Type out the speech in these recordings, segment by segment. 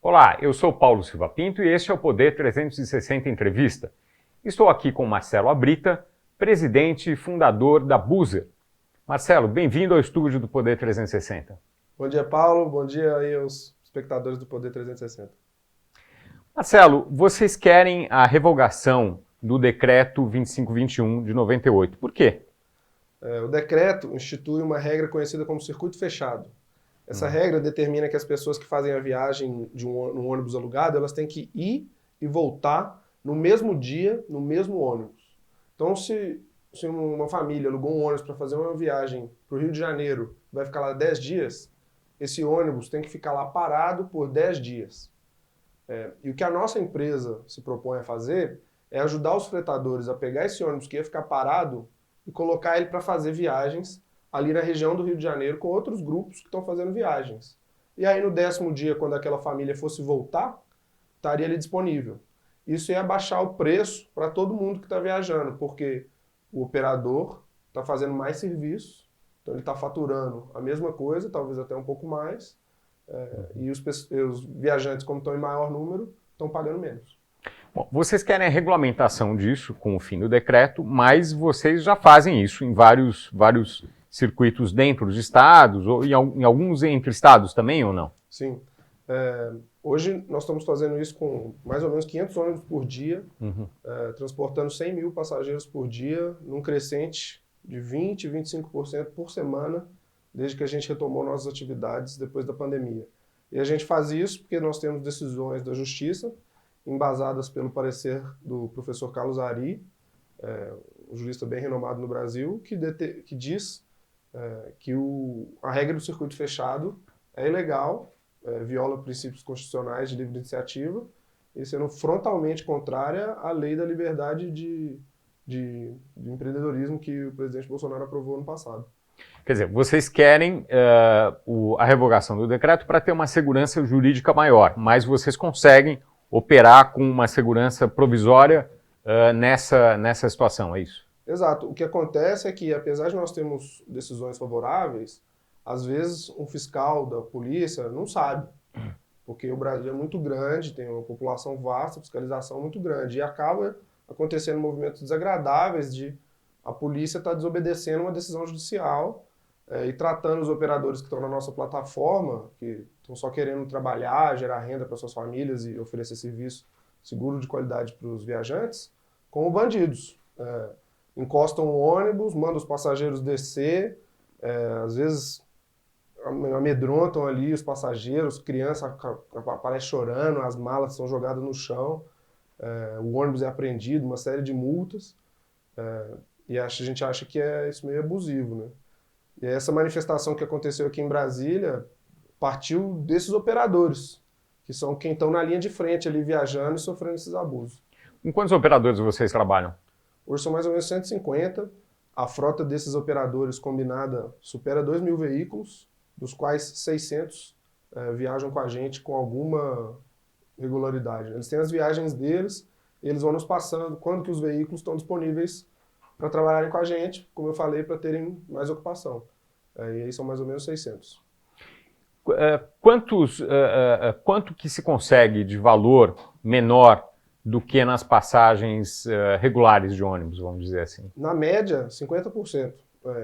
Olá, eu sou Paulo Silva Pinto e este é o Poder 360 Entrevista. Estou aqui com Marcelo Abrita, presidente e fundador da Buzer. Marcelo, bem-vindo ao estúdio do Poder 360. Bom dia, Paulo. Bom dia aí aos espectadores do Poder 360. Marcelo, vocês querem a revogação do decreto 2521 de 98. Por quê? O decreto institui uma regra conhecida como circuito fechado. Essa regra determina que as pessoas que fazem a viagem num ônibus alugado, elas têm que ir e voltar no mesmo dia, no mesmo ônibus. Então, se uma família alugou um ônibus para fazer uma viagem para o Rio de Janeiro, vai ficar lá 10 dias, esse ônibus tem que ficar lá parado por 10 dias. E o que a nossa empresa se propõe a fazer é ajudar os fretadores a pegar esse ônibus que ia ficar parado e colocar ele para fazer viagens ali na região do Rio de Janeiro com outros grupos que estão fazendo viagens. E aí no 10º dia, quando aquela família fosse voltar, estaria ali disponível. Isso ia baixar o preço para todo mundo que está viajando, porque o operador está fazendo mais serviços, então ele está faturando a mesma coisa, talvez até um pouco mais, e os viajantes, como estão em maior número, estão pagando menos. Bom, vocês querem a regulamentação disso com o fim do decreto, mas vocês já fazem isso em vários circuitos dentro dos estados, ou em alguns entre estados também, ou não? Sim. Hoje nós estamos fazendo isso com mais ou menos 500 ônibus por dia, transportando 100 mil passageiros por dia, num crescente de 20%, 25% por semana, desde que a gente retomou nossas atividades depois da pandemia. E a gente faz isso porque nós temos decisões da Justiça, embasadas pelo parecer do professor Carlos Ari, um jurista bem renomado no Brasil, que diz que a regra do circuito fechado é ilegal, viola princípios constitucionais de livre iniciativa e sendo frontalmente contrária à lei da liberdade de empreendedorismo que o presidente Bolsonaro aprovou no passado. Quer dizer, vocês querem a revogação do decreto para ter uma segurança jurídica maior, mas vocês conseguem operar com uma segurança provisória nessa situação, é isso? Exato. O que acontece é que, apesar de nós termos decisões favoráveis, às vezes um fiscal da polícia não sabe, porque o Brasil é muito grande, tem uma população vasta, fiscalização muito grande, e acaba acontecendo movimentos desagradáveis de a polícia estar desobedecendo uma decisão judicial e tratando os operadores que estão na nossa plataforma, que estão só querendo trabalhar, gerar renda para suas famílias e oferecer serviço seguro de qualidade para os viajantes, como bandidos. Encostam o ônibus, mandam os passageiros descer, às vezes amedrontam ali os passageiros, criança aparece chorando, as malas são jogadas no chão, o ônibus é apreendido, uma série de multas, e a gente acha que isso meio abusivo, né? E essa manifestação que aconteceu aqui em Brasília partiu desses operadores, que são quem estão na linha de frente ali viajando e sofrendo esses abusos. Com quantos operadores vocês trabalham? Hoje são mais ou menos 150. A frota desses operadores combinada supera 2.000 veículos, dos quais 600 viajam com a gente com alguma regularidade. Eles têm as viagens deles, eles vão nos passando quando que os veículos estão disponíveis para trabalharem com a gente, como eu falei, para terem mais ocupação. E aí são mais ou menos 600. Quanto que se consegue de valor menor do que nas passagens regulares de ônibus, vamos dizer assim? Na média, 50%.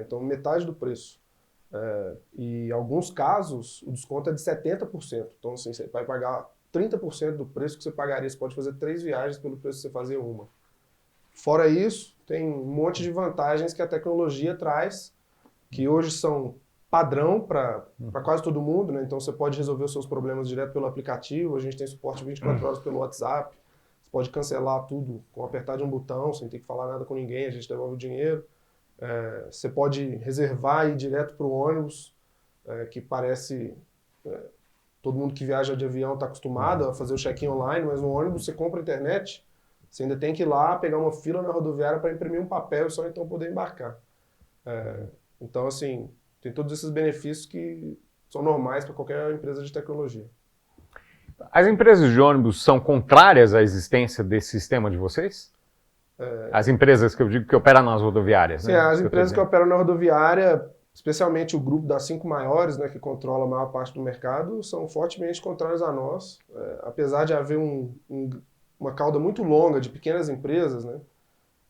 Então, metade do preço. E em alguns casos, o desconto é de 70%. Então, assim, você vai pagar 30% do preço que você pagaria. Você pode fazer 3 viagens pelo preço que você fazer uma. Fora isso, tem um monte de vantagens que a tecnologia traz, que hoje são padrão para quase todo mundo, né? Então, você pode resolver os seus problemas direto pelo aplicativo. A gente tem suporte 24 horas pelo WhatsApp. Pode cancelar tudo com apertar de um botão, sem ter que falar nada com ninguém, a gente devolve o dinheiro. Você pode reservar e ir direto para o ônibus, que parece... todo mundo que viaja de avião está acostumado a fazer o check-in online, mas no ônibus você compra a internet, você ainda tem que ir lá, pegar uma fila na rodoviária para imprimir um papel e só então poder embarcar. Então, assim, tem todos esses benefícios que são normais para qualquer empresa de tecnologia. As empresas de ônibus são contrárias à existência desse sistema de vocês? As empresas que eu digo que operam nas rodoviárias, sim, né? As empresas que operam na rodoviária especialmente o grupo das 5 maiores, né, que controla a maior parte do mercado, são fortemente contrários a nós. Apesar de haver uma cauda muito longa de pequenas empresas, né,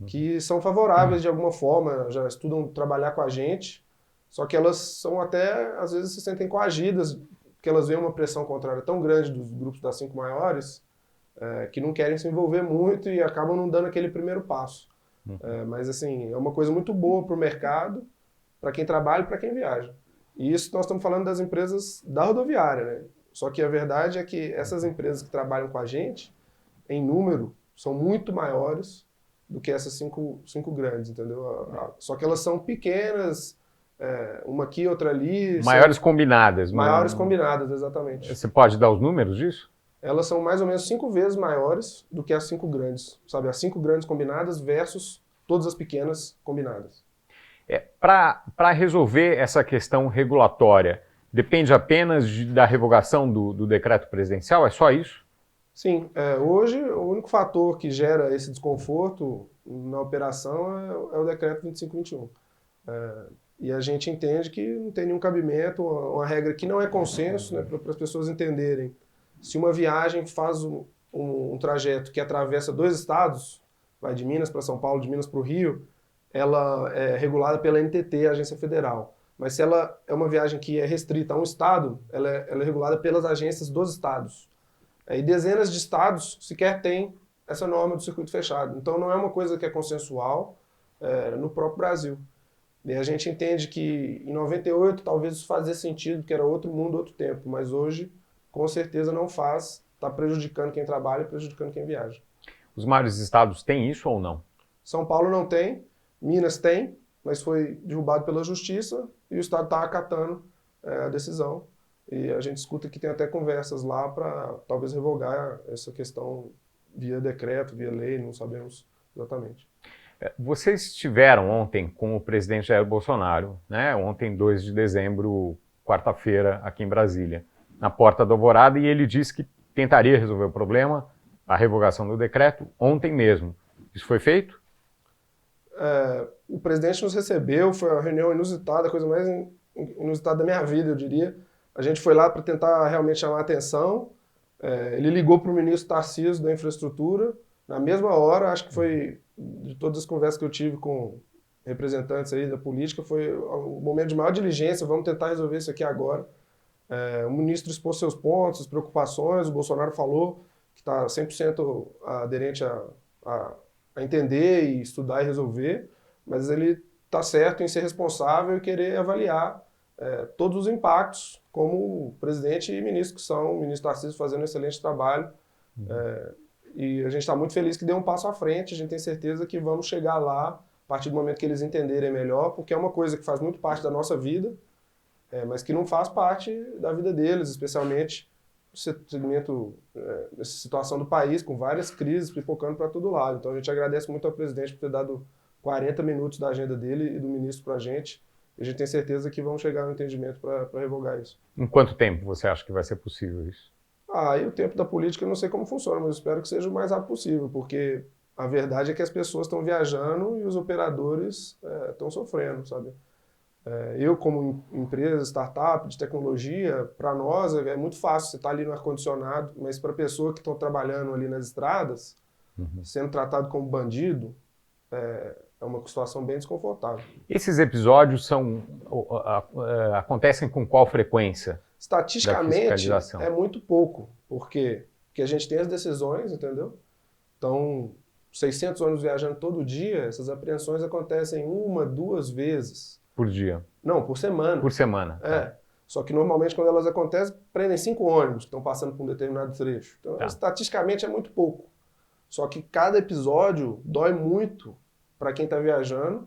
que são favoráveis de alguma forma, já estudam trabalhar com a gente, só que elas são até, às vezes, se sentem coagidas, porque elas veem uma pressão contrária tão grande dos grupos das 5 maiores, que não querem se envolver muito e acabam não dando aquele primeiro passo. Mas, assim, é uma coisa muito boa para o mercado, para quem trabalha e para quem viaja. E isso nós estamos falando das empresas da rodoviária, né? Só que a verdade é que essas empresas que trabalham com a gente, em número, são muito maiores do que essas cinco grandes, entendeu? Só que elas são pequenas, uma aqui, outra ali. Maiores combinadas. Maiores combinadas, exatamente. Você pode dar os números disso? Elas são mais ou menos 5 vezes maiores do que as 5 grandes, sabe? As 5 grandes combinadas versus todas as pequenas combinadas. Para resolver essa questão regulatória, depende apenas da revogação do decreto presidencial? É só isso? Sim. Hoje, o único fator que gera esse desconforto na operação é o decreto 2521. E a gente entende que não tem nenhum cabimento, uma regra que não é consenso, né, para as pessoas entenderem. Se uma viagem faz um trajeto que atravessa 2 estados, vai de Minas para São Paulo, de Minas para o Rio, ela é regulada pela NTT, Agência Federal. Mas se ela é uma viagem que é restrita a um estado, ela é regulada pelas agências dos estados. E dezenas de estados sequer têm essa norma do circuito fechado. Então não é uma coisa que é consensual no próprio Brasil. E a gente entende que em 98 talvez isso fazia sentido, porque era outro mundo, outro tempo. Mas hoje, com certeza, não faz. Está prejudicando quem trabalha e prejudicando quem viaja. Os maiores estados têm isso ou não? São Paulo não tem. Minas tem, mas foi derrubado pela justiça e o Estado está acatando a decisão. E a gente escuta que tem até conversas lá para talvez revogar essa questão via decreto, via lei, não sabemos exatamente. Vocês estiveram ontem com o presidente Jair Bolsonaro, né? Ontem, 2 de dezembro, quarta-feira, aqui em Brasília, na Porta da Alvorada, e ele disse que tentaria resolver o problema, a revogação do decreto, ontem mesmo. Isso foi feito? O presidente nos recebeu, foi uma reunião inusitada, a coisa mais inusitada da minha vida, eu diria. A gente foi lá para tentar realmente chamar a atenção. Ele ligou para o ministro Tarcísio da Infraestrutura, na mesma hora, acho que foi, de todas as conversas que eu tive com representantes aí da política, foi um momento de maior diligência, vamos tentar resolver isso aqui agora. O ministro expôs seus pontos, as preocupações, o Bolsonaro falou que está 100% aderente a entender e estudar e resolver, mas ele está certo em ser responsável e querer avaliar todos os impactos, como presidente e ministro que são, o ministro Tarcísio fazendo um excelente trabalho, e a gente está muito feliz que deu um passo à frente, a gente tem certeza que vamos chegar lá a partir do momento que eles entenderem melhor, porque é uma coisa que faz muito parte da nossa vida, mas que não faz parte da vida deles, especialmente no segmento, nessa situação do país, com várias crises pipocando para todo lado. Então a gente agradece muito ao presidente por ter dado 40 minutos da agenda dele e do ministro para a gente. E a gente tem certeza que vamos chegar no entendimento para revogar isso. Em quanto tempo você acha que vai ser possível isso? E o tempo da política eu não sei como funciona, mas eu espero que seja o mais rápido possível, porque a verdade é que as pessoas estão viajando e os operadores estão sofrendo, sabe? Eu, como empresa, startup, de tecnologia, para nós é muito fácil, você está ali no ar-condicionado, mas para a pessoa que estão trabalhando ali nas estradas, sendo tratado como bandido, é uma situação bem desconfortável. Esses episódios acontecem com qual frequência? Estatisticamente, é muito pouco, porque a gente tem as decisões, entendeu? Então, 600 ônibus viajando todo dia, essas apreensões acontecem 1, 2 vezes. Por dia? Não, por semana. Por semana. Tá. Só que normalmente quando elas acontecem, prendem 5 ônibus que estão passando por um determinado trecho. Então, estatisticamente é muito pouco. Só que cada episódio dói muito para quem está viajando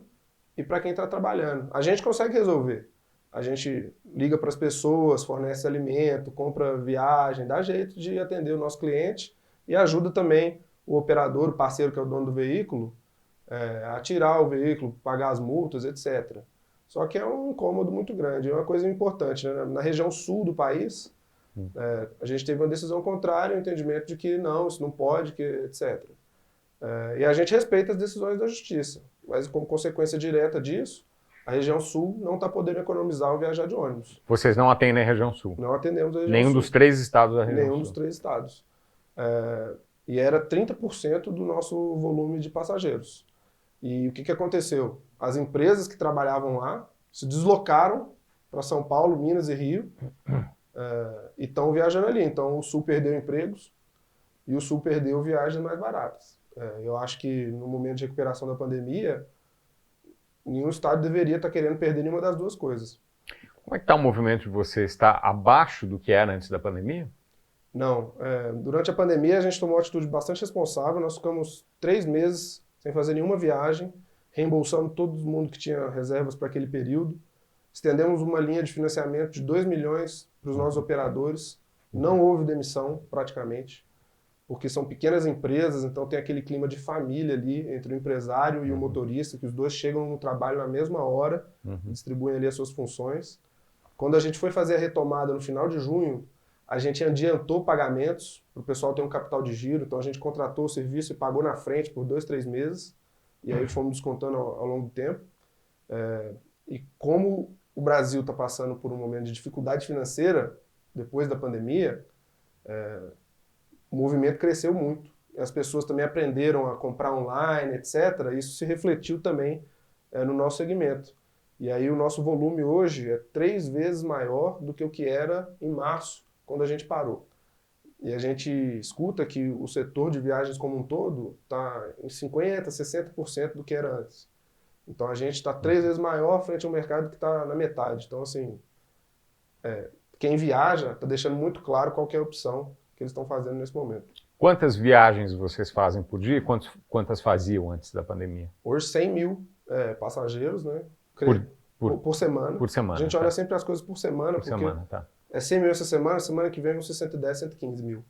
e para quem está trabalhando. A gente consegue resolver. A gente liga para as pessoas, fornece alimento, compra viagem, dá jeito de atender o nosso cliente e ajuda também o operador, o parceiro que é o dono do veículo, a tirar o veículo, pagar as multas, etc. Só que é um incômodo muito grande, é uma coisa importante, né? Na região sul do país, a gente teve uma decisão contrária, um entendimento de que não, isso não pode, etc. E a gente respeita as decisões da justiça, mas como consequência direta disso, A região sul não está podendo economizar ao viajar de ônibus. Vocês não atendem a região sul? Não atendemos a região Nenhum sul. dos 3 estados da região Nenhum sul? dos 3 estados. E era 30% do nosso volume de passageiros. E o que aconteceu? As empresas que trabalhavam lá se deslocaram para São Paulo, Minas e Rio e estão viajando ali. Então o sul perdeu empregos e o sul perdeu viagens mais baratas. Eu acho que no momento de recuperação da pandemia, nenhum estado deveria estar querendo perder nenhuma das duas coisas. Como é que está o movimento de vocês? Está abaixo do que era antes da pandemia? Não. Durante a pandemia a gente tomou uma atitude bastante responsável. Nós ficamos 3 meses sem fazer nenhuma viagem, reembolsando todo mundo que tinha reservas para aquele período. Estendemos uma linha de financiamento de 2 milhões para os nossos operadores. Não houve demissão, praticamente, porque são pequenas empresas, então tem aquele clima de família ali entre o empresário e o motorista, que os dois chegam no trabalho na mesma hora, distribuem ali as suas funções. Quando a gente foi fazer a retomada no final de junho, a gente adiantou pagamentos para o pessoal ter um capital de giro, então a gente contratou o serviço e pagou na frente por 2, 3 meses, e aí fomos descontando ao longo do tempo. E como o Brasil está passando por um momento de dificuldade financeira, depois da pandemia, o movimento cresceu muito. As pessoas também aprenderam a comprar online, etc. Isso se refletiu também no nosso segmento. E aí o nosso volume hoje é 3 vezes maior do que o que era em março, quando a gente parou. E a gente escuta que o setor de viagens como um todo está em 50%, 60% do que era antes. Então a gente está 3 vezes maior frente ao mercado que está na metade. Então, assim, quem viaja está deixando muito claro qual que é a opção que eles estão fazendo nesse momento. Quantas viagens vocês fazem por dia e quantas faziam antes da pandemia? Hoje 100 mil passageiros, né? Por semana. Por semana. A gente olha sempre as coisas por semana, por porque semana, tá. é 100 mil essa semana que vem vão ser 110, 115 mil.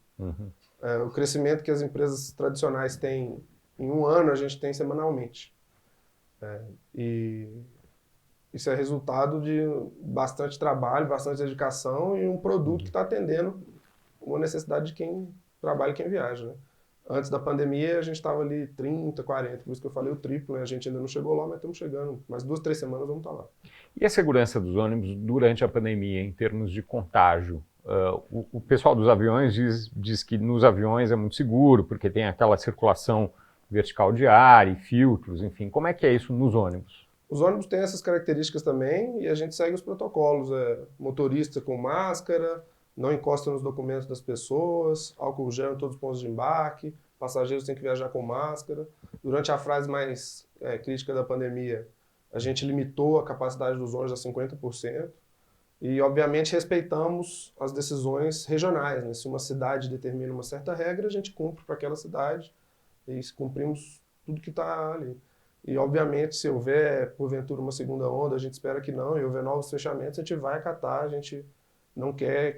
O crescimento que as empresas tradicionais têm em um ano, a gente tem semanalmente. E isso é resultado de bastante trabalho, bastante dedicação e um produto que está atendendo uma necessidade de quem trabalha e quem viaja, né? Antes da pandemia, a gente estava ali 30, 40, por isso que eu falei o triplo, né? A gente ainda não chegou lá, mas estamos chegando. Mais 2, 3 semanas vamos estar lá. E a segurança dos ônibus durante a pandemia, em termos de contágio? O pessoal dos aviões diz que nos aviões é muito seguro, porque tem aquela circulação vertical de ar e filtros, enfim. Como é que é isso nos ônibus? Os ônibus têm essas características também e a gente segue os protocolos. Motorista com máscara, não encosta nos documentos das pessoas, álcool gel em todos os pontos de embarque, passageiros têm que viajar com máscara. Durante a fase mais crítica da pandemia, a gente limitou a capacidade dos ônibus a 50% e, obviamente, respeitamos as decisões regionais, né? Se uma cidade determina uma certa regra, a gente cumpre para aquela cidade e cumprimos tudo que está ali. E, obviamente, se houver, porventura, uma segunda onda, a gente espera que não, e houver novos fechamentos, a gente vai acatar, a gente não quer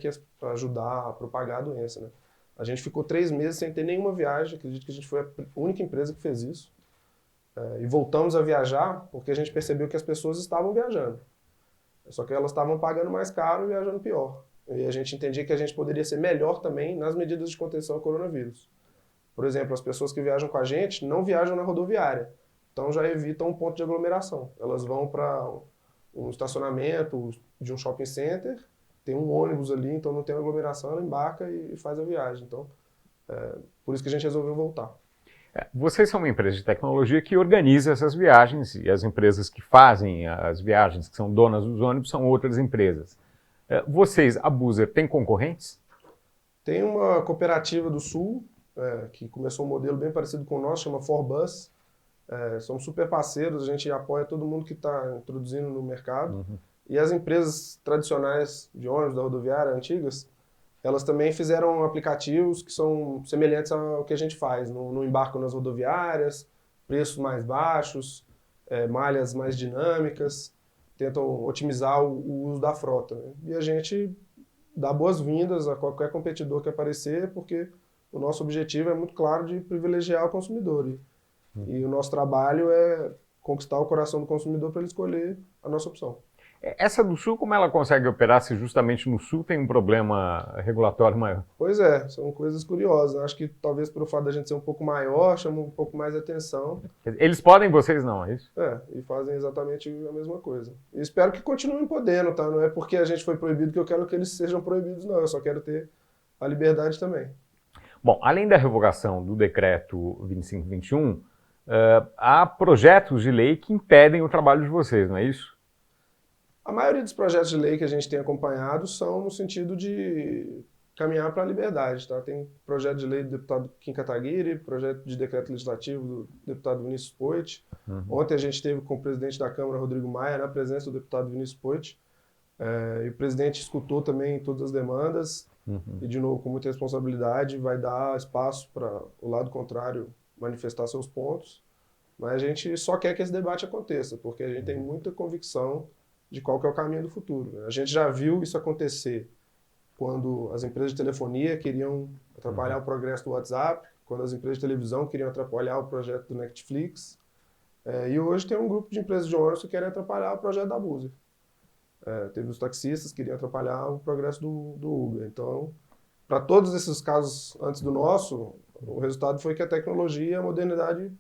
ajudar a propagar a doença, né? A gente ficou 3 meses sem ter nenhuma viagem, acredito que a gente foi a única empresa que fez isso. E voltamos a viajar porque a gente percebeu que as pessoas estavam viajando. Só que elas estavam pagando mais caro e viajando pior. E a gente entendia que a gente poderia ser melhor também nas medidas de contenção ao coronavírus. Por exemplo, as pessoas que viajam com a gente não viajam na rodoviária, então já evitam um ponto de aglomeração. Elas vão para um estacionamento de um shopping center, tem um ônibus ali, então não tem aglomeração, ela embarca e faz a viagem. Então, por isso que a gente resolveu voltar. Vocês são uma empresa de tecnologia que organiza essas viagens e as empresas que fazem as viagens, que são donas dos ônibus, são outras empresas. Vocês, a Buser, tem concorrentes? Tem uma cooperativa do Sul, que começou um modelo bem parecido com o nosso, chama Forbus. Somos super parceiros, a gente apoia todo mundo que está introduzindo no mercado. E as empresas tradicionais de ônibus da rodoviária, antigas, elas também fizeram aplicativos que são semelhantes ao que a gente faz. No embarque nas rodoviárias, preços mais baixos, malhas mais dinâmicas, tentam otimizar o uso da frota, né? E a gente dá boas-vindas a qualquer competidor que aparecer, porque o nosso objetivo é muito claro de privilegiar o consumidor. E o nosso trabalho é conquistar o coração do consumidor para ele escolher a nossa opção. Essa do Sul, como ela consegue operar se justamente no Sul tem um problema regulatório maior? Pois é, são coisas curiosas. Acho que talvez pelo fato da gente ser um pouco maior, chama um pouco mais atenção. Eles podem, vocês não, é isso? E fazem exatamente a mesma coisa. E espero que continuem podendo, tá? Não é porque a gente foi proibido que eu quero que eles sejam proibidos, não. Eu só quero ter a liberdade também. Bom, além da revogação do decreto 2521, há projetos de lei que impedem o trabalho de vocês, não é isso? A maioria dos projetos de lei que a gente tem acompanhado são no sentido de caminhar para a liberdade, tá? Tem projeto de lei do deputado Kim Kataguiri, projeto de decreto legislativo do deputado Vinícius Poit. Ontem a gente teve com o presidente da Câmara, Rodrigo Maia, na presença do deputado Vinícius Poit, e o presidente escutou também todas as demandas e, de novo, com muita responsabilidade, vai dar espaço para o lado contrário manifestar seus pontos, mas a gente só quer que esse debate aconteça, porque a gente tem muita convicção de qual que é o caminho do futuro. A gente já viu isso acontecer quando as empresas de telefonia queriam atrapalhar o progresso do WhatsApp, quando as empresas de televisão queriam atrapalhar o projeto do Netflix, e hoje tem um grupo de empresas de ônibus que querem atrapalhar o projeto da Buser. Teve os taxistas que queriam atrapalhar o progresso do Uber. Então, para todos esses casos antes do nosso, o resultado foi que a tecnologia e a modernidade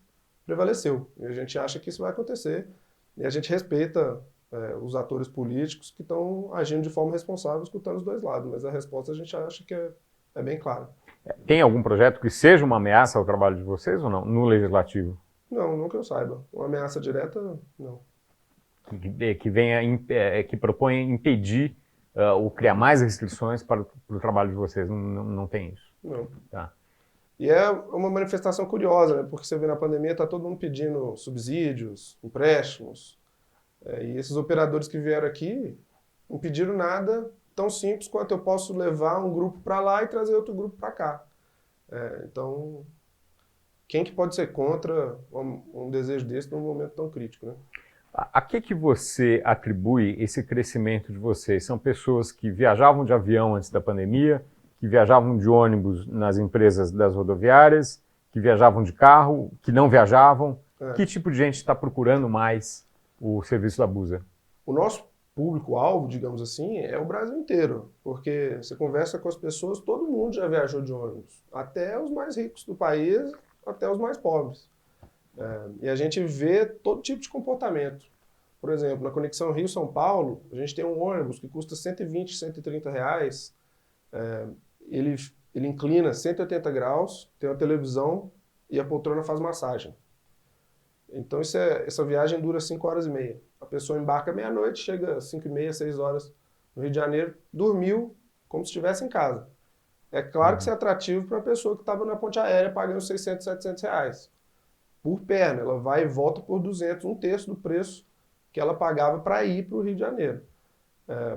prevaleceu. E a gente acha que isso vai acontecer. E a gente respeita os atores políticos que estão agindo de forma responsável, escutando os dois lados. Mas a resposta a gente acha que é bem clara. Tem algum projeto que seja uma ameaça ao trabalho de vocês ou não, no Legislativo? Não, não que eu saiba. Uma ameaça direta, não. Que propõe impedir ou criar mais restrições para o trabalho de vocês. Não tem isso. Não. Tá. E é uma manifestação curiosa, né? Porque você vê na pandemia, está todo mundo pedindo subsídios, empréstimos. E esses operadores que vieram aqui não pediram nada tão simples quanto eu posso levar um grupo para lá e trazer outro grupo para cá. Então, quem que pode ser contra um desejo desse num momento tão crítico, né? A que você atribui esse crescimento de vocês? São pessoas que viajavam de avião antes da pandemia, que viajavam de ônibus nas empresas das rodoviárias, que viajavam de carro, que não viajavam? Que tipo de gente está procurando mais o serviço da Buser? O nosso público-alvo, digamos assim, é o Brasil inteiro, porque você conversa com as pessoas, todo mundo já viajou de ônibus, até os mais ricos do país, até os mais pobres. E a gente vê todo tipo de comportamento. Por exemplo, na conexão Rio-São Paulo, a gente tem um ônibus que custa 120, 130 reais, ele inclina 180 graus, tem uma televisão e a poltrona faz massagem. Então essa viagem dura 5 horas e meia. A pessoa embarca meia-noite, chega às 5 e meia, 6 horas no Rio de Janeiro, dormiu como se estivesse em casa. É claro que isso é atrativo para a pessoa que estava na ponte aérea pagando 600, 700 reais. Por perna, ela vai e volta por 200, um terço do preço que ela pagava para ir para o Rio de Janeiro.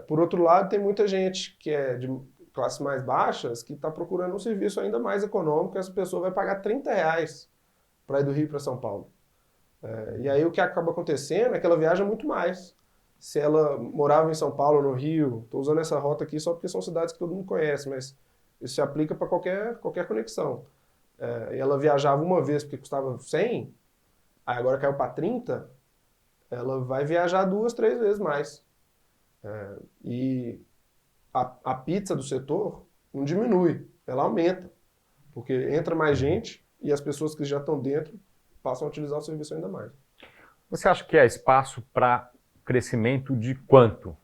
Por outro lado, tem muita gente que é de classes mais baixas que está procurando um serviço ainda mais econômico, essa pessoa vai pagar 30 reais para ir do Rio para São Paulo. E aí o que acaba acontecendo é que ela viaja muito mais. Se ela morava em São Paulo, no Rio, estou usando essa rota aqui só porque são cidades que todo mundo conhece, mas isso se aplica para qualquer conexão. E ela viajava uma vez porque custava 100, aí agora caiu para 30, ela vai viajar 2, 3 vezes mais. E a pizza do setor não diminui, ela aumenta, porque entra mais gente e as pessoas que já estão dentro passam a utilizar o serviço ainda mais. Você acha que há espaço para crescimento de quanto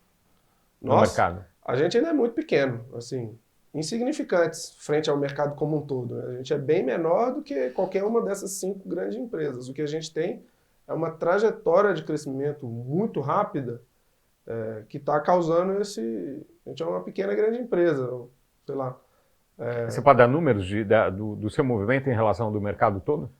no mercado? A gente ainda é muito pequeno, assim, insignificantes frente ao mercado como um todo, né? A gente é bem menor do que qualquer uma dessas 5 grandes empresas. O que a gente tem é uma trajetória de crescimento muito rápida que está causando A gente é uma pequena grande empresa, sei lá. Você pode dar números do seu movimento em relação ao do mercado todo?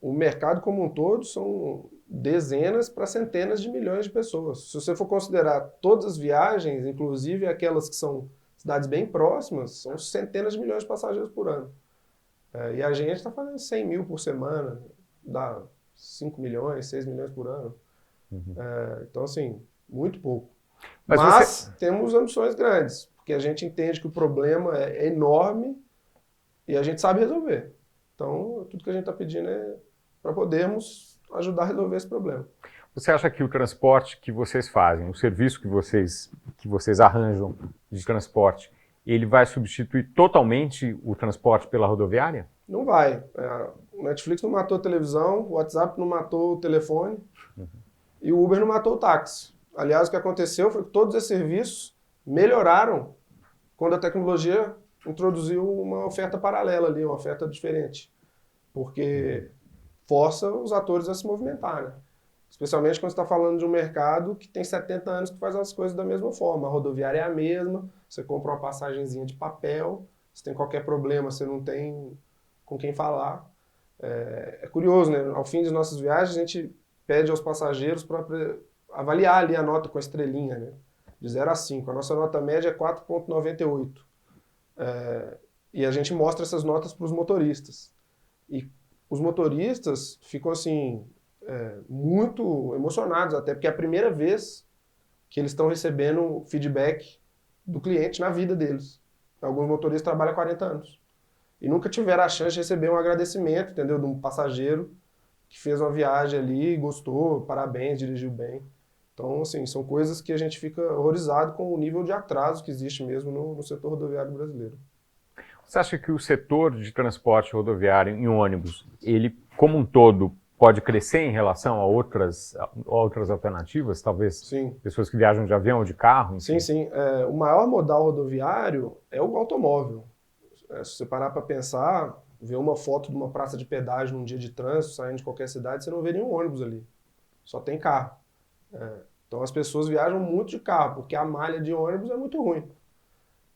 O mercado como um todo são dezenas para centenas de milhões de pessoas. Se você for considerar todas as viagens, inclusive aquelas que são cidades bem próximas, são centenas de milhões de passageiros por ano. E a gente está fazendo 100 mil por semana, dá 5 milhões, 6 milhões por ano. Então, assim, muito pouco. Mas temos ambições grandes, porque a gente entende que o problema é enorme e a gente sabe resolver. Então, tudo que a gente está pedindo é para podermos ajudar a resolver esse problema. Você acha que o transporte que vocês fazem, o serviço que vocês arranjam de transporte, ele vai substituir totalmente o transporte pela rodoviária? Não vai. O Netflix não matou a televisão, o WhatsApp não matou o telefone e o Uber não matou o táxi. Aliás, o que aconteceu foi que todos esses serviços melhoraram quando a tecnologia introduziu uma oferta paralela ali, uma oferta diferente. Porque força os atores a se movimentar, né? Especialmente quando você está falando de um mercado que tem 70 anos que faz as coisas da mesma forma. A rodoviária é a mesma, você compra uma passagenzinha de papel, se tem qualquer problema, você não tem com quem falar. É curioso, né? Ao fim das nossas viagens, a gente pede aos passageiros para avaliar ali a nota com a estrelinha, né? De 0 a 5. A nossa nota média é 4,98. E a gente mostra essas notas para os motoristas. E os motoristas ficam assim, muito emocionados, até porque é a primeira vez que eles estão recebendo feedback do cliente na vida deles. Alguns motoristas trabalham há 40 anos e nunca tiveram a chance de receber um agradecimento, entendeu? De um passageiro que fez uma viagem ali, gostou, parabéns, dirigiu bem. Então, assim, são coisas que a gente fica horrorizado com o nível de atraso que existe mesmo no setor rodoviário brasileiro. Você acha que o setor de transporte rodoviário em ônibus, ele como um todo, pode crescer em relação a outras alternativas? Talvez Sim. pessoas que viajam de avião ou de carro? Enfim. Sim. O maior modal rodoviário é o automóvel. Se você parar para pensar, ver uma foto de uma praça de pedágio num dia de trânsito, saindo de qualquer cidade, você não vê nenhum ônibus ali. Só tem carro. Então as pessoas viajam muito de carro, porque a malha de ônibus é muito ruim.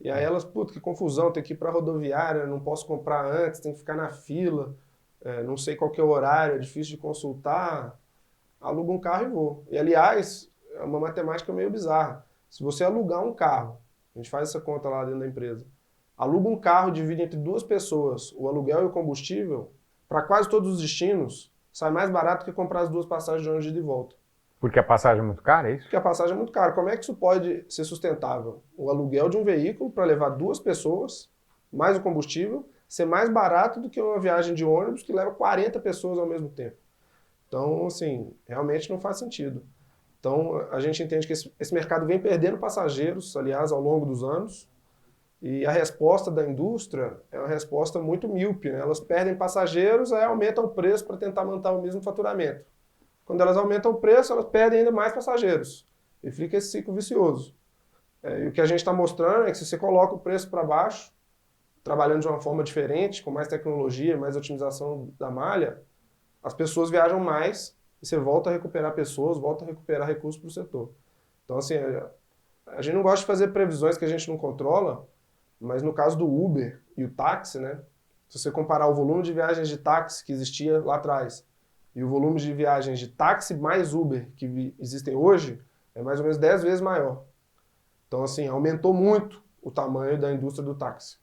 E aí elas, puta, que confusão, tem que ir para a rodoviária, não posso comprar antes, tem que ficar na fila, não sei qual que é o horário, é difícil de consultar, aluga um carro e vou. E aliás, é uma matemática meio bizarra. Se você alugar um carro, a gente faz essa conta lá dentro da empresa, aluga um carro, divide entre duas pessoas, o aluguel e o combustível, para quase todos os destinos, sai mais barato que comprar as duas passagens de ônibus de ida e volta. Porque a passagem é muito cara, é isso? Porque a passagem é muito cara. Como é que isso pode ser sustentável? O aluguel de um veículo para levar duas pessoas, mais o combustível, ser mais barato do que uma viagem de ônibus que leva 40 pessoas ao mesmo tempo. Então, assim, realmente não faz sentido. Então, a gente entende que esse mercado vem perdendo passageiros, aliás, ao longo dos anos, e a resposta da indústria é uma resposta muito míope, né? Elas perdem passageiros, aí aumentam o preço para tentar manter o mesmo faturamento. Quando elas aumentam o preço, elas perdem ainda mais passageiros. E fica esse ciclo vicioso. E o que a gente está mostrando é que se você coloca o preço para baixo, trabalhando de uma forma diferente, com mais tecnologia, mais otimização da malha, as pessoas viajam mais e você volta a recuperar pessoas, volta a recuperar recursos para o setor. Então, assim, a gente não gosta de fazer previsões que a gente não controla, mas no caso do Uber e o táxi, né? Se você comparar o volume de viagens de táxi que existia lá atrás e o volume de viagens de táxi mais Uber que existem hoje, é mais ou menos 10 vezes maior. Então, assim, aumentou muito o tamanho da indústria do táxi.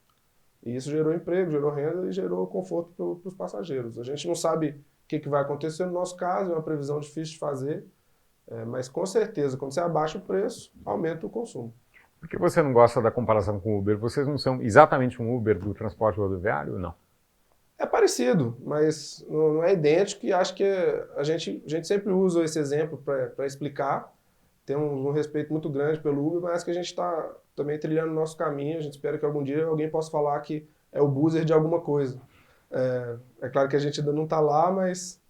E isso gerou emprego, gerou renda e gerou conforto para os passageiros. A gente não sabe o que vai acontecer no nosso caso, é uma previsão difícil de fazer, mas com certeza, quando você abaixa o preço, aumenta o consumo. Por que você não gosta da comparação com o Uber? Vocês não são exatamente um Uber do transporte rodoviário ou não? É parecido, mas não é idêntico e acho que a gente sempre usa esse exemplo para explicar. Temos um respeito muito grande pelo Uber, mas acho que a gente está também trilhando o nosso caminho. A gente espera que algum dia alguém possa falar que é o buzzer de alguma coisa. É claro que a gente ainda não está lá, mas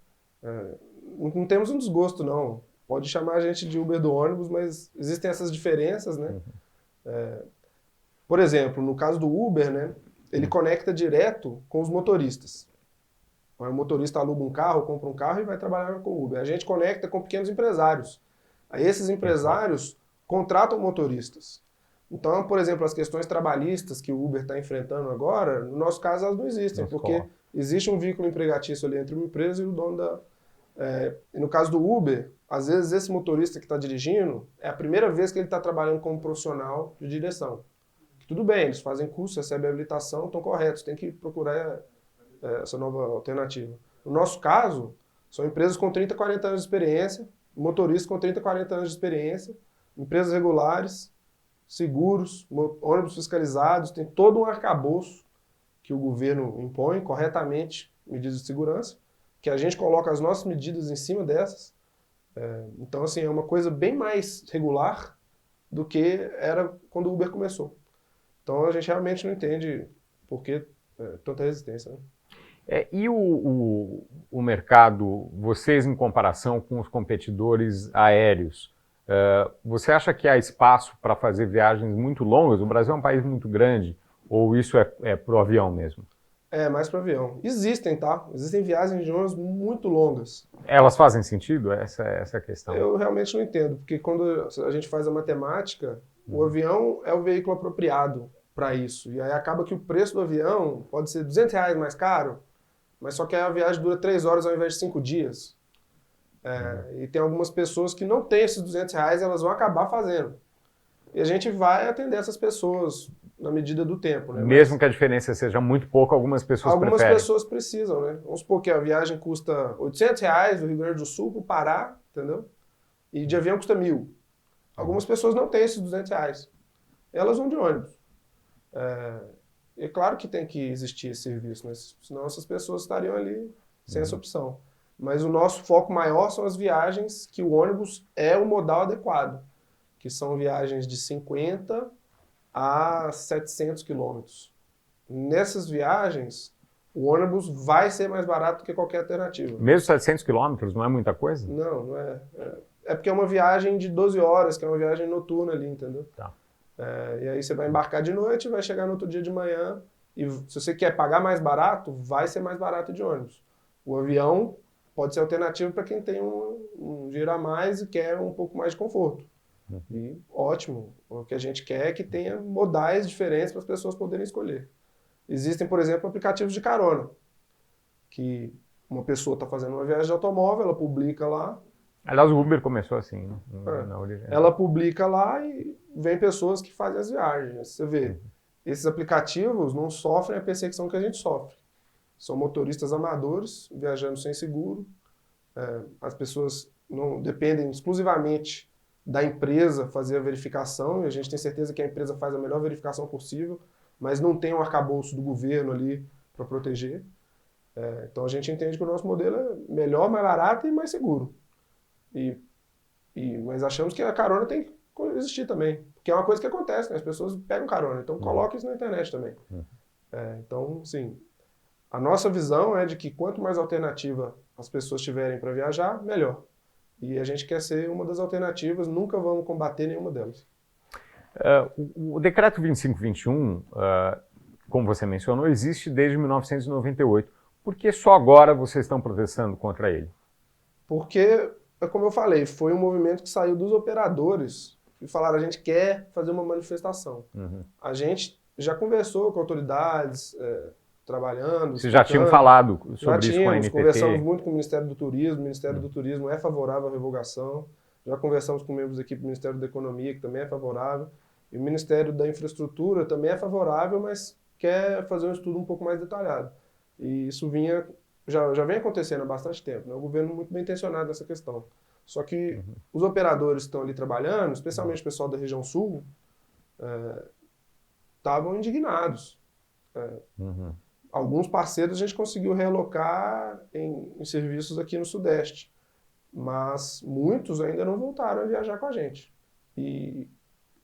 não temos um desgosto, não. Pode chamar a gente de Uber do ônibus, mas existem essas diferenças, né? Por exemplo, no caso do Uber, né? Ele conecta direto com os motoristas. O motorista aluga um carro, compra um carro e vai trabalhar com o Uber. A gente conecta com pequenos empresários. Aí esses empresários contratam motoristas. Então, por exemplo, as questões trabalhistas que o Uber está enfrentando agora, no nosso caso elas não existem, porque existe um vínculo empregatício ali entre uma empresa e o dono da... E no caso do Uber, às vezes esse motorista que está dirigindo é a primeira vez que ele está trabalhando como profissional de direção. Tudo bem, eles fazem curso, recebem habilitação, estão corretos, tem que procurar essa nova alternativa. No nosso caso, são empresas com 30, 40 anos de experiência, motoristas com 30, 40 anos de experiência, empresas regulares, seguros, ônibus fiscalizados, tem todo um arcabouço que o governo impõe corretamente, medidas de segurança, que a gente coloca as nossas medidas em cima dessas, Então, assim, é uma coisa bem mais regular do que era quando o Uber começou. Então, a gente realmente não entende por que tanta resistência, né? E o mercado, vocês em comparação com os competidores aéreos, você acha que há espaço para fazer viagens muito longas? O Brasil é um país muito grande, ou isso é para o avião mesmo? É, mais para avião. Existem, tá? Existem viagens de ônibus muito longas. Elas fazem sentido? Essa é a questão. Eu realmente não entendo, porque quando a gente faz a matemática, o avião é o veículo apropriado para isso. E aí acaba que o preço do avião pode ser R$ 200 mais caro, mas só que a viagem dura 3 horas ao invés de 5 dias. E tem algumas pessoas que não têm esses R$ 200, elas vão acabar fazendo. E a gente vai atender essas pessoas na medida do tempo, né? Mesmo que a diferença seja muito pouca, algumas pessoas Algumas preferem. pessoas precisam, né? Vamos supor que a viagem custa R$ 800 do Rio Grande do Sul para o Pará, entendeu? E de avião custa 1.000. Algumas pessoas não têm esses R$ 200. Elas vão de ônibus. É claro que tem que existir esse serviço, né? Senão essas pessoas estariam ali sem essa opção. Mas o nosso foco maior são as viagens que o ônibus é o modal adequado, que são viagens de 50 a 700 quilômetros. Nessas viagens, o ônibus vai ser mais barato do que qualquer alternativa. Mesmo 700 quilômetros não é muita coisa? Não, não é. É porque é uma viagem de 12 horas, que é uma viagem noturna ali, entendeu? Tá. E aí você vai embarcar de noite, vai chegar no outro dia de manhã, e se você quer pagar mais barato, vai ser mais barato de ônibus. O avião pode ser alternativo para quem tem um dinheiro a mais e quer um pouco mais de conforto. E ótimo. O que a gente quer é que tenha modais diferentes para as pessoas poderem escolher. Existem, por exemplo, aplicativos de carona, que uma pessoa está fazendo uma viagem de automóvel, ela publica lá. Aliás, o Uber começou assim, né? Na origem. Ela publica lá e vem pessoas que fazem as viagens. Você vê, esses aplicativos não sofrem a perseguição que a gente sofre. São motoristas amadores, viajando sem seguro. As pessoas não dependem exclusivamente da empresa fazer a verificação, e a gente tem certeza que a empresa faz a melhor verificação possível, mas não tem um arcabouço do governo ali para proteger. Então a gente entende que o nosso modelo é melhor, mais barato e mais seguro. Mas achamos que a carona tem que existir também, porque é uma coisa que acontece, né? As pessoas pegam carona, então coloque isso na internet também. Então, sim, a nossa visão é de que quanto mais alternativa as pessoas tiverem para viajar, melhor. E a gente quer ser uma das alternativas, nunca vamos combater nenhuma delas. O decreto 2521, como você mencionou, existe desde 1998. Por que só agora vocês estão protestando contra ele? Porque, como eu falei, foi um movimento que saiu dos operadores e falaram: a gente quer fazer uma manifestação. A gente já conversou com autoridades, trabalhando. Vocês já tinham falado sobre isso com a NTT? Conversamos muito com o Ministério do Turismo. O Ministério do Turismo é favorável à revogação. Já conversamos com membros da equipe do Ministério da Economia, que também é favorável. E o Ministério da Infraestrutura também é favorável, mas quer fazer um estudo um pouco mais detalhado. E isso já vem acontecendo há bastante tempo, né? O governo muito bem intencionado nessa questão. Só que os operadores que estão ali trabalhando, especialmente o pessoal da região sul, estavam indignados. Alguns parceiros a gente conseguiu realocar em serviços aqui no Sudeste, mas muitos ainda não voltaram a viajar com a gente. E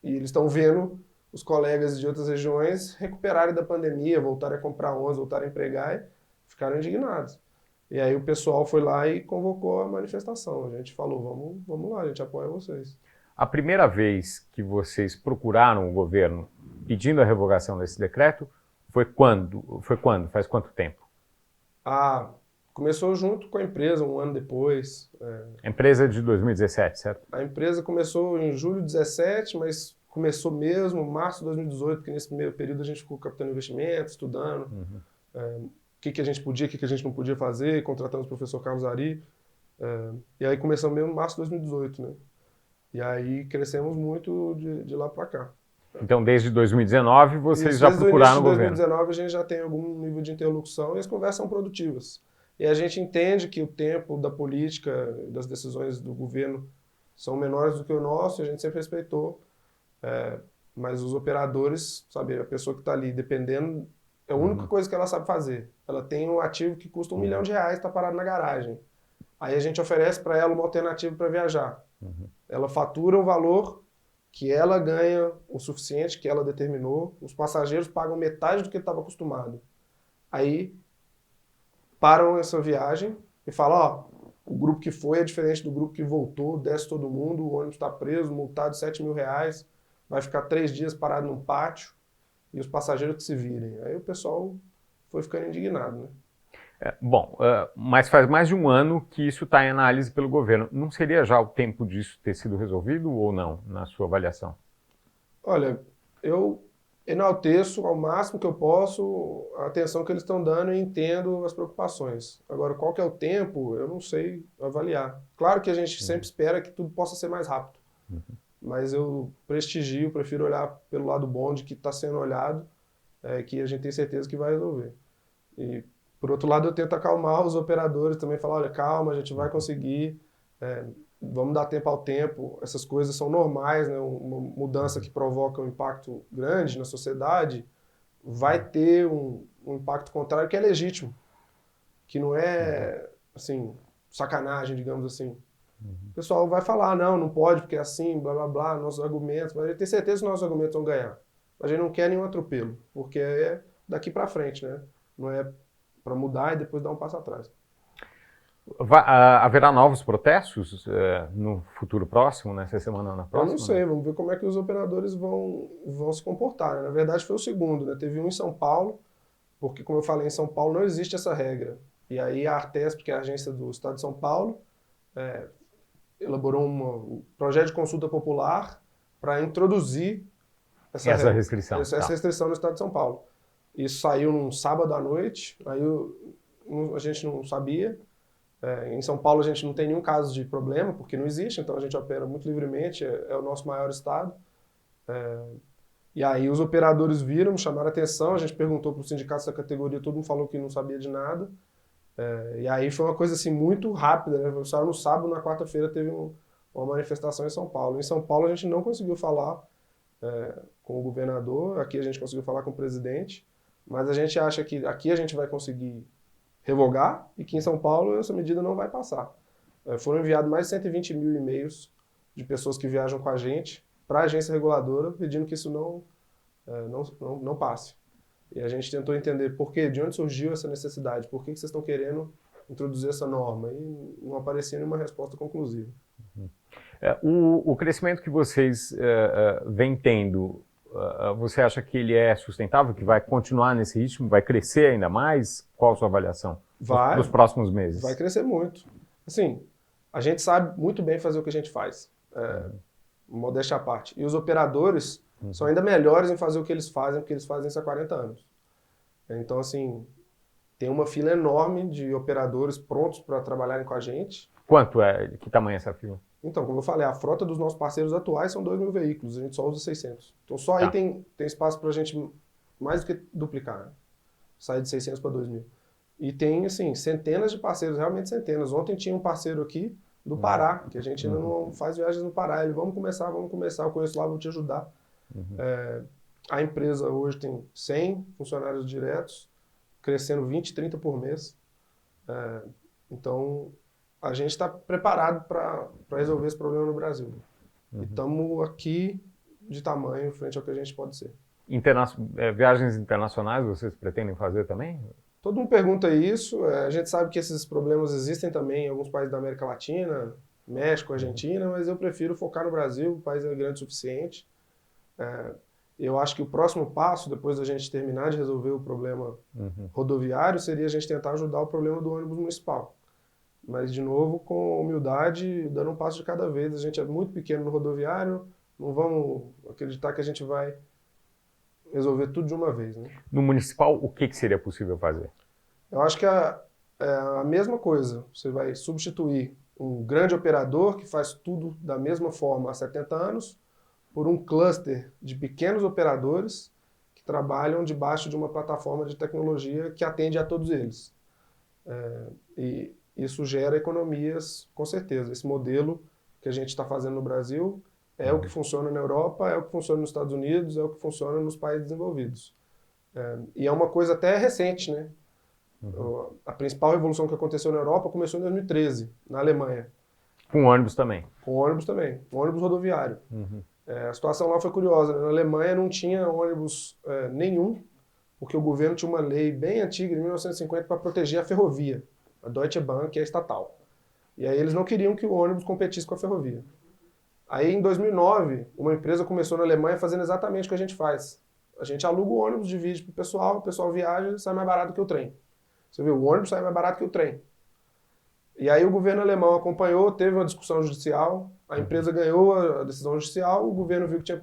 eles estão vendo os colegas de outras regiões recuperarem da pandemia, voltarem a comprar ônibus, voltarem a empregar e ficaram indignados. E aí o pessoal foi lá e convocou a manifestação. A gente falou: vamos lá, a gente apoia vocês. A primeira vez que vocês procuraram o governo pedindo a revogação desse decreto foi quando? Faz quanto tempo? Começou junto com a empresa, um ano depois. A empresa é de 2017, certo? A empresa começou em julho de 2017, mas começou mesmo em março de 2018, porque nesse primeiro período a gente ficou captando investimento, estudando o que a gente podia, o que a gente não podia fazer, contratamos o professor Carlos Ari. E aí começamos mesmo em março de 2018, né? E aí crescemos muito de lá para cá. Então, desde 2019, vocês já procuraram o governo? Desde 2019 a gente já tem algum nível de interlocução e as conversas são produtivas. E a gente entende que o tempo da política, das decisões do governo são menores do que o nosso, e a gente sempre respeitou. Mas os operadores, sabe, a pessoa que está ali dependendo, é a única coisa que ela sabe fazer. Ela tem um ativo que custa R$1 milhão, está parado na garagem. Aí a gente oferece para ela uma alternativa para viajar. Ela fatura o valor que ela ganha o suficiente, que ela determinou, os passageiros pagam metade do que ele estava acostumado. Aí param essa viagem e falam, ó, o grupo que foi é diferente do grupo que voltou, desce todo mundo, o ônibus está preso, multado de R$ 7.000, vai ficar 3 dias parado num pátio e os passageiros que se virem. Aí o pessoal foi ficando indignado, né? Bom, mas faz mais de um ano que isso está em análise pelo governo. Não seria já o tempo disso ter sido resolvido ou não, na sua avaliação? Olha, eu enalteço ao máximo que eu posso a atenção que eles estão dando e entendo as preocupações. Agora, qual que é o tempo, eu não sei avaliar. Claro que a gente sempre espera que tudo possa ser mais rápido, mas eu prefiro olhar pelo lado bom de que está sendo olhado, que a gente tem certeza que vai resolver. E, por outro lado, eu tento acalmar os operadores também, falar, olha, calma, a gente vai conseguir, vamos dar tempo ao tempo, essas coisas são normais, né? Uma mudança que provoca um impacto grande na sociedade vai ter um impacto contrário que é legítimo, que não é, assim, sacanagem, digamos assim. O pessoal vai falar, não pode, porque é assim, blá, blá, blá, nossos argumentos, mas a gente tem certeza que nossos argumentos vão ganhar. A gente não quer nenhum atropelo, porque é daqui para frente, né? Não é para mudar e depois dar um passo atrás. Haverá novos protestos no futuro próximo, nessa semana na próxima? Eu não sei, vamos ver como é que os operadores vão se comportar, né? Na verdade foi o segundo, né? Teve um em São Paulo, porque como eu falei, em São Paulo não existe essa regra. E aí a Artesp, que é a agência do Estado de São Paulo, elaborou um projeto de consulta popular para introduzir essa restrição. Essa restrição no Estado de São Paulo. Isso saiu num sábado à noite, aí a gente não sabia. Em São Paulo a gente não tem nenhum caso de problema, porque não existe, então a gente opera muito livremente, é o nosso maior estado. E aí os operadores viram, chamaram a atenção, a gente perguntou para os sindicatos da categoria, todo mundo falou que não sabia de nada. E aí foi uma coisa assim muito rápida, né? Só no sábado, na quarta-feira teve uma manifestação em São Paulo. Em São Paulo a gente não conseguiu falar com o governador, aqui a gente conseguiu falar com o presidente, mas a gente acha que aqui a gente vai conseguir revogar e que em São Paulo essa medida não vai passar. Foram enviados mais de 120 mil e-mails de pessoas que viajam com a gente para a agência reguladora pedindo que isso não passe. E a gente tentou entender por quê, de onde surgiu essa necessidade, por que vocês estão querendo introduzir essa norma, e não aparecia nenhuma resposta conclusiva. O crescimento que vocês vêm tendo, você acha que ele é sustentável, que vai continuar nesse ritmo, vai crescer ainda mais? Qual a sua avaliação nos próximos meses? Vai crescer muito. Assim, a gente sabe muito bem fazer o que a gente faz, modéstia à parte. E os operadores são ainda melhores em fazer o que eles fazem, porque eles fazem isso há 40 anos. Então, assim, tem uma fila enorme de operadores prontos para trabalharem com a gente. Quanto é? Que tamanho é essa fila? Então, como eu falei, a frota dos nossos parceiros atuais são 2.000 veículos, a gente só usa 600. Então, só aí tem espaço para a gente mais do que duplicar, né? Sair de 600 para 2.000. E tem, assim, centenas de parceiros, realmente centenas. Ontem tinha um parceiro aqui do Pará, que a gente ainda não faz viagens no Pará. Ele, vamos começar, eu conheço lá, vou te ajudar. A empresa hoje tem 100 funcionários diretos, crescendo 20, 30 por mês. Então, a gente está preparado para resolver esse problema no Brasil. E estamos aqui de tamanho frente ao que a gente pode ser. Viagens internacionais vocês pretendem fazer também? Todo mundo pergunta isso. A gente sabe que esses problemas existem também em alguns países da América Latina, México, Argentina, mas eu prefiro focar no Brasil, o país é grande o suficiente. Eu acho que o próximo passo, depois da gente terminar de resolver o problema rodoviário, seria a gente tentar ajudar o problema do ônibus municipal. Mas, de novo, com humildade, dando um passo de cada vez. A gente é muito pequeno no rodoviário, não vamos acreditar que a gente vai resolver tudo de uma vez, né? No municipal, o que seria possível fazer? Eu acho que é a mesma coisa. Você vai substituir um grande operador que faz tudo da mesma forma há 70 anos por um cluster de pequenos operadores que trabalham debaixo de uma plataforma de tecnologia que atende a todos eles. E isso gera economias, com certeza. Esse modelo que a gente está fazendo no Brasil é o que funciona na Europa, é o que funciona nos Estados Unidos, é o que funciona nos países desenvolvidos. E é uma coisa até recente, né? A principal revolução que aconteceu na Europa começou em 2013, na Alemanha. Com ônibus também? Com ônibus também, com ônibus rodoviário. A situação lá foi curiosa, né? Na Alemanha não tinha ônibus nenhum, porque o governo tinha uma lei bem antiga, de 1950, para proteger a ferrovia. A Deutsche Bahn, que é estatal. E aí eles não queriam que o ônibus competisse com a ferrovia. Aí em 2009, uma empresa começou na Alemanha fazendo exatamente o que a gente faz. A gente aluga o ônibus, divide para o pessoal viaja e sai mais barato que o trem. Você viu, o ônibus sai mais barato que o trem. E aí o governo alemão acompanhou, teve uma discussão judicial, a empresa ganhou a decisão judicial, o governo viu que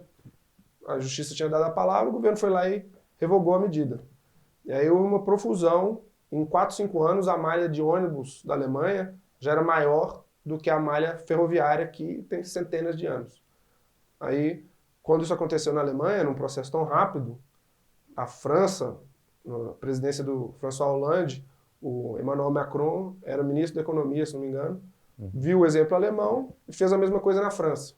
a justiça tinha dado a palavra, o governo foi lá e revogou a medida. E aí houve uma profusão, em 4, 5 anos a malha de ônibus da Alemanha já era maior do que a malha ferroviária, que tem centenas de anos. Aí, quando isso aconteceu na Alemanha, num processo tão rápido, a França, na presidência do François Hollande, o Emmanuel Macron era ministro da Economia, se não me engano, viu o exemplo alemão e fez a mesma coisa na França.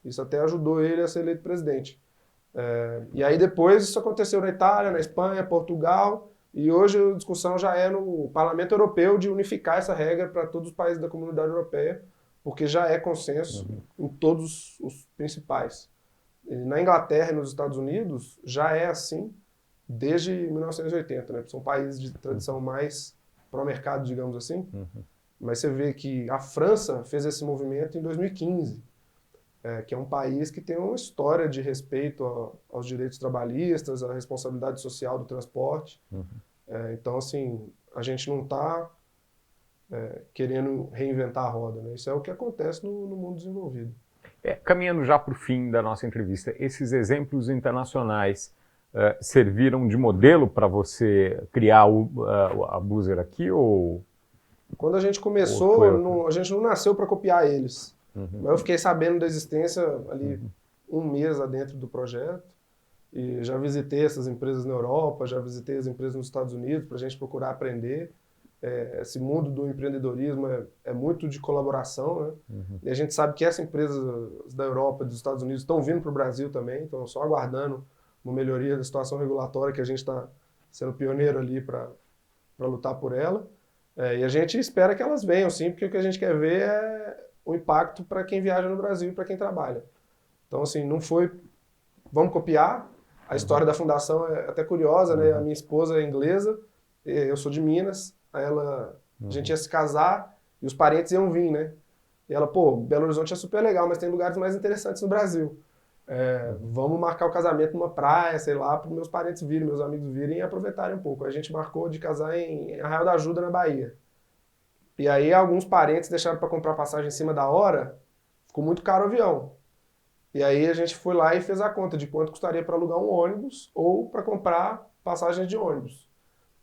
Isso até ajudou ele a ser eleito presidente. E aí depois isso aconteceu na Itália, na Espanha, Portugal, e hoje a discussão já é no Parlamento Europeu de unificar essa regra para todos os países da Comunidade Europeia, porque já é consenso em todos os principais. E na Inglaterra e nos Estados Unidos já é assim desde 1980, né? São países de tradição mais pró-mercado, digamos assim. Mas você vê que a França fez esse movimento em 2015, que é um país que tem uma história de respeito aos direitos trabalhistas, à responsabilidade social do transporte. Então, assim, a gente não está querendo reinventar a roda, né? Isso é o que acontece no mundo desenvolvido. Caminhando já para o fim da nossa entrevista, esses exemplos internacionais serviram de modelo para você criar a Buser aqui? Ou quando a gente começou, a gente não nasceu para copiar eles. Mas eu fiquei sabendo da existência ali um mês dentro do projeto. E já visitei essas empresas na Europa, já visitei as empresas nos Estados Unidos para a gente procurar aprender. Esse mundo do empreendedorismo é muito de colaboração, né? E a gente sabe que essas empresas da Europa e dos Estados Unidos estão vindo para o Brasil também, estão só aguardando uma melhoria da situação regulatória que a gente está sendo pioneiro ali para lutar por ela. E a gente espera que elas venham, sim, porque o que a gente quer ver é o impacto para quem viaja no Brasil e para quem trabalha. Então, assim, não foi... Vamos copiar. A história da fundação é até curiosa, né? A minha esposa é inglesa, eu sou de Minas, a gente ia se casar e os parentes iam vir, né? E ela, pô, Belo Horizonte é super legal, mas tem lugares mais interessantes no Brasil. Vamos marcar o casamento numa praia, sei lá, para meus parentes virem, meus amigos virem e aproveitarem um pouco. A gente marcou de casar em Arraial da Ajuda, na Bahia. E aí alguns parentes deixaram para comprar passagem em cima da hora, ficou muito caro o avião. E aí a gente foi lá e fez a conta de quanto custaria para alugar um ônibus ou para comprar passagens de ônibus.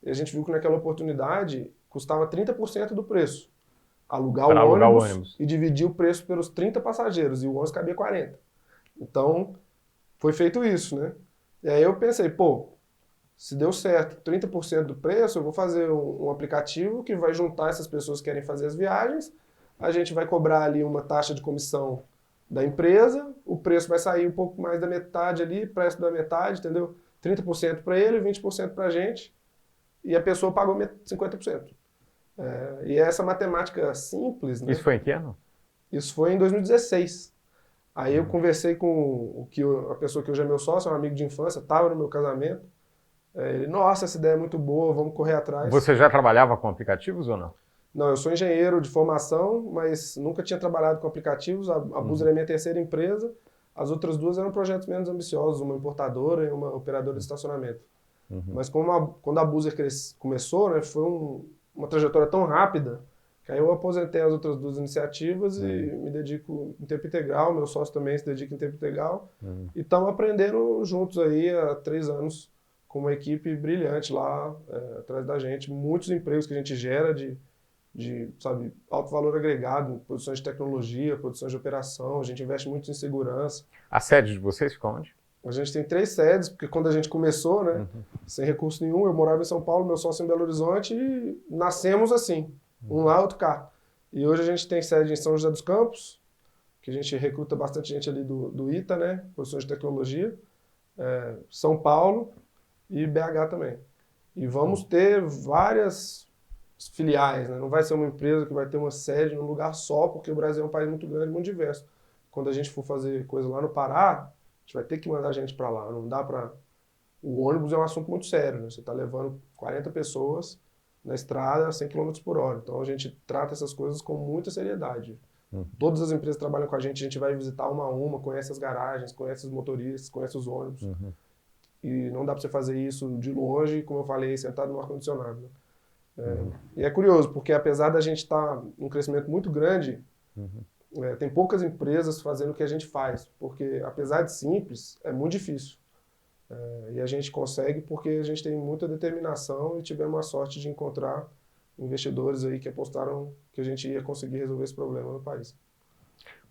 E a gente viu que naquela oportunidade custava 30% do preço. Alugar o ônibus e dividir o preço pelos 30 passageiros, e o ônibus cabia 40. Então, foi feito isso, né? E aí eu pensei, pô, se deu certo 30% do preço, eu vou fazer um aplicativo que vai juntar essas pessoas que querem fazer as viagens, a gente vai cobrar ali uma taxa de comissão da empresa, o preço vai sair um pouco mais da metade ali, preço da metade, entendeu? 30% para ele, 20% para a gente, e a pessoa pagou 50%. E essa matemática simples, né? Isso foi em que ano? Isso foi em 2016. Aí eu conversei com a pessoa que hoje é meu sócio, um amigo de infância, estava no meu casamento. Ele, nossa, essa ideia é muito boa, vamos correr atrás. Você já trabalhava com aplicativos ou não? Não, eu sou engenheiro de formação, mas nunca tinha trabalhado com aplicativos. A Buser é minha terceira empresa. As outras duas eram projetos menos ambiciosos, uma importadora e uma operadora de estacionamento. Mas quando a Buser começou, né, foi uma trajetória tão rápida que aí eu aposentei as outras duas iniciativas e me dedico em tempo integral. Meu sócio também se dedica em tempo integral. E estamos aprendendo juntos aí há 3 anos com uma equipe brilhante lá atrás da gente. Muitos empregos que a gente gera de sabe, alto valor agregado, produções de tecnologia, produções de operação. A gente investe muito em segurança. A sede de vocês fica onde? A gente tem 3 sedes, porque quando a gente começou, né, sem recurso nenhum, eu morava em São Paulo, meu sócio em Belo Horizonte, e nascemos assim, um lá, outro cá. E hoje a gente tem sede em São José dos Campos, que a gente recruta bastante gente ali do ITA, né, produções de tecnologia, São Paulo e BH também. E vamos ter várias filiais, né? Não vai ser uma empresa que vai ter uma sede num lugar só, porque o Brasil é um país muito grande, muito diverso. Quando a gente for fazer coisa lá no Pará, a gente vai ter que mandar gente para lá. Não dá para... O ônibus é um assunto muito sério, né? Você está levando 40 pessoas na estrada a 100 km por hora. Então a gente trata essas coisas com muita seriedade. Todas as empresas trabalham com a gente vai visitar uma a uma, conhece as garagens, conhece os motoristas, conhece os ônibus. E não dá para você fazer isso de longe, como eu falei, sentado no ar-condicionado. Né? E é curioso, porque apesar da gente estar num crescimento muito grande, tem poucas empresas fazendo o que a gente faz, porque apesar de simples, é muito difícil. E a gente consegue porque a gente tem muita determinação e tivemos a sorte de encontrar investidores aí que apostaram que a gente ia conseguir resolver esse problema no país.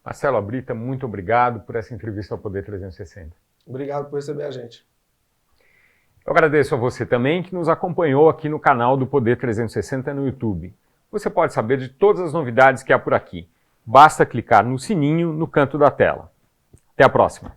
Marcelo Abrita, muito obrigado por essa entrevista ao Poder 360. Obrigado por receber a gente. Eu agradeço a você também que nos acompanhou aqui no canal do Poder 360 no YouTube. Você pode saber de todas as novidades que há por aqui. Basta clicar no sininho no canto da tela. Até a próxima!